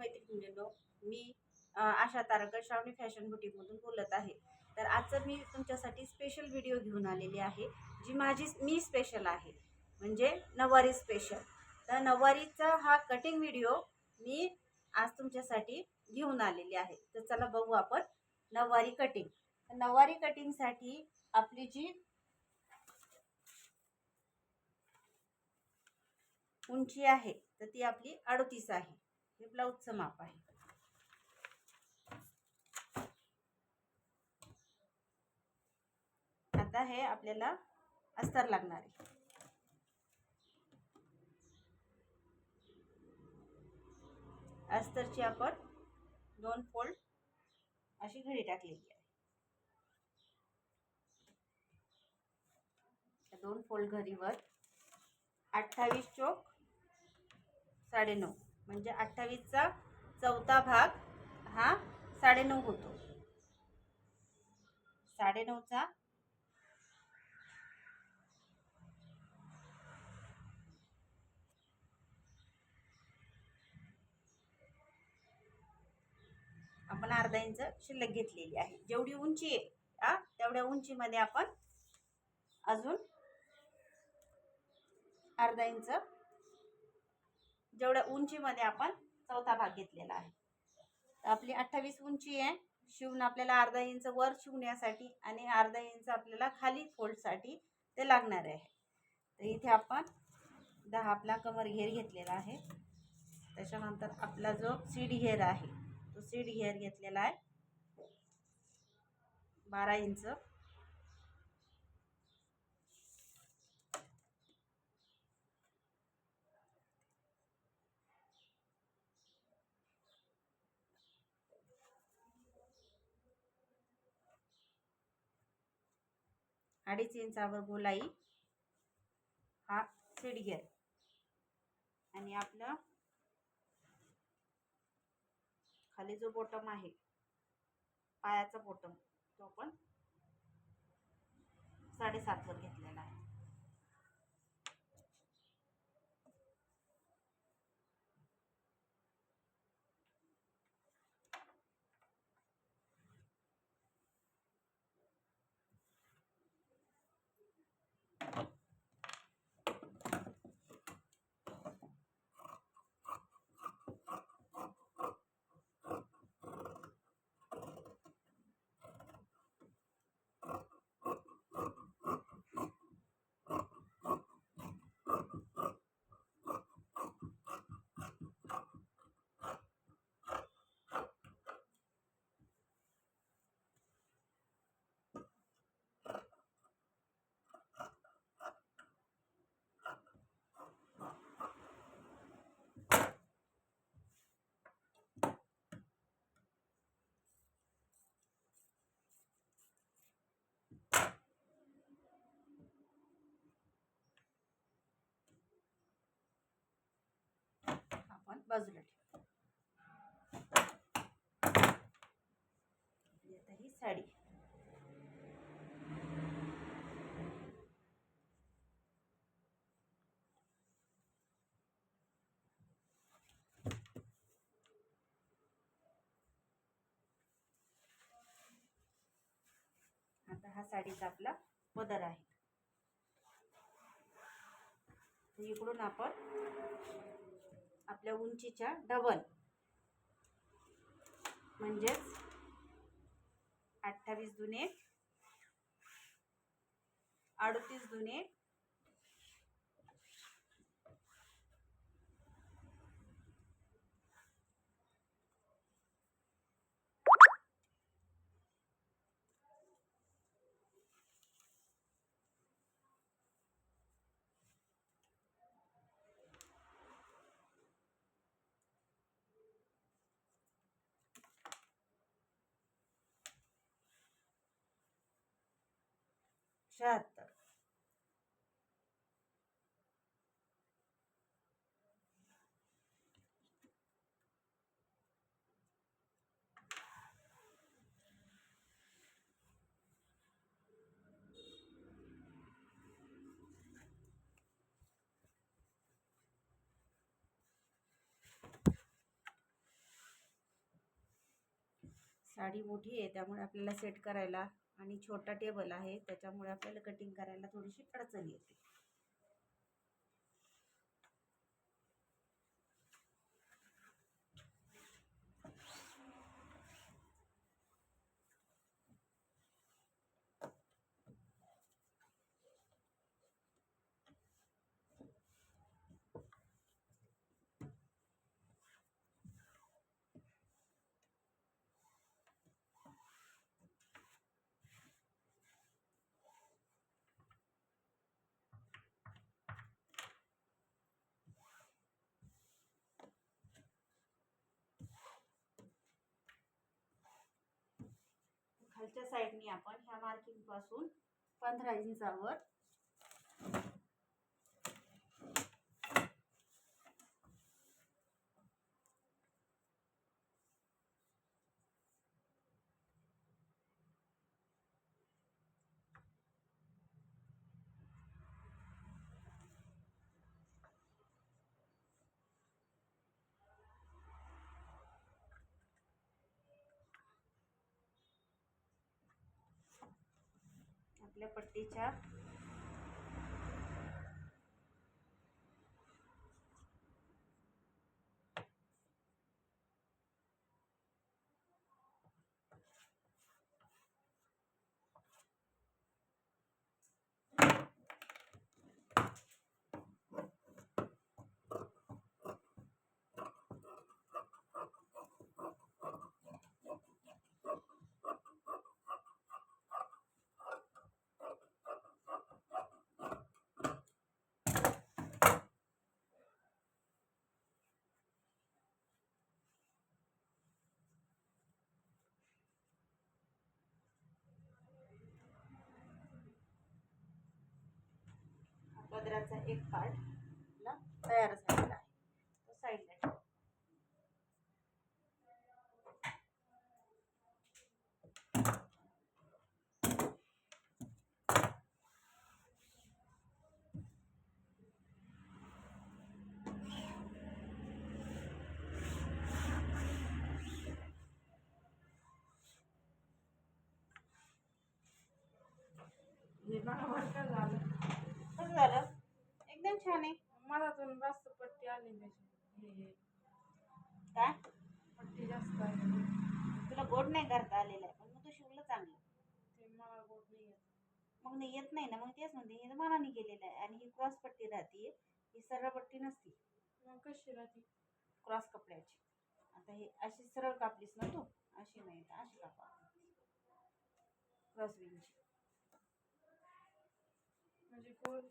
मैत्रिणींनो, मी आशा तारकर श्रावणी फॅशन बुटीकमधून बोलत आहे. तर आजचं मी तुमच्यासाठी स्पेशल व्हिडिओ घेऊन आलेली आहे, जी मी स्पेशल आहे, म्हणजे नऊवारी स्पेशल. तर नऊवारीचा हा कटिंग व्हिडिओ मी आज तुमच्यासाठी घेऊन आलेली आहे. तर चला बघू आपण नऊवारी कटिंग. नऊवारी कटिंगसाठी आपली जी उंची आहे तर ती आपली 38 आहे. हे ब्लाऊजचं माप आहे. आता हे आपल्याला अस्तर लागणार आहे. अस्तरची आपण 2 फोल्ड अशी घडी टाकलेली आहे. 2 फोल्ड घडीवर 28 चोक 9.5 म्हणजे 28चा चौथा भाग हा 9.5 होतो. 9.5चा आपण अर्धा इंच शिल्लक घेतलेली आहे. जेवढी उंची आहे तेवढ्या उंचीमध्ये आपण अजून अर्धा इंच, जेवढ्या उंचीमध्ये आपण चौथा भाग घेतलेला आहे. तर आपली 28 उंची आहे. शिवून आपल्याला अर्धा इंच वर शिवण्यासाठी आणि अर्धा इंच आपल्याला खाली फोल्डसाठी ते लागणार आहे. तर इथे आपण 10 आपला कमर घेर घेतलेला आहे. त्याच्यानंतर आपला जो सीड घेर आहे तो सीड घेर घेतलेला आहे 12 इंच. अडीच इंचावर गोलाई हा सीड घेर आणि आपला खाली जो बॉटम आहे पायाचा बॉटम तो आपण 7.5 वर घेतलेला आहे. आपण बाजूला ठेवू. आता ही साडी आता हा साडीचा आपला पदर आहे. इकडून आपण आपल्या उंचीच्या डबल म्हणजेच 28 दुने 38 दुने 76. साडी मोठी आहे त्यामुळे आपल्याला सेट करायला आणि छोटा टेबल आहे त्याच्यामुळे आपल्याला कटिंग करायला थोडीशी अडचण येते. खालच्या साईडनी आपण ह्या मार्किंग पासून 15 इंचावर आपल्या पट्टीच्या पदराचा एक पार्ट आपला तयार झालेला आहे, तो साईडला ठेवू. कसं झालं? कसं झालं? एकदम छान आहे. मला तर जास्त पट्टी आली त्याची. काय पट्टी जास्त आली. तुला गोड नाही करता आलेला आहे, पण मग तू शिवलं चांगलं. ते मला गोड नाही येत. मग नाही येत नाही ना, मग तेच म्हणते हे मनाने केलेलं आहे. आणि ही क्रॉस पट्टी राहते, ही सरळ पट्टी नसती. मग कशी राहते? क्रॉस कपड्याची. आता हे अशी सरळ कापलीस ना तू, अशी नाही तर अशी कापा क्रॉस बीनची. म्हणजे गोल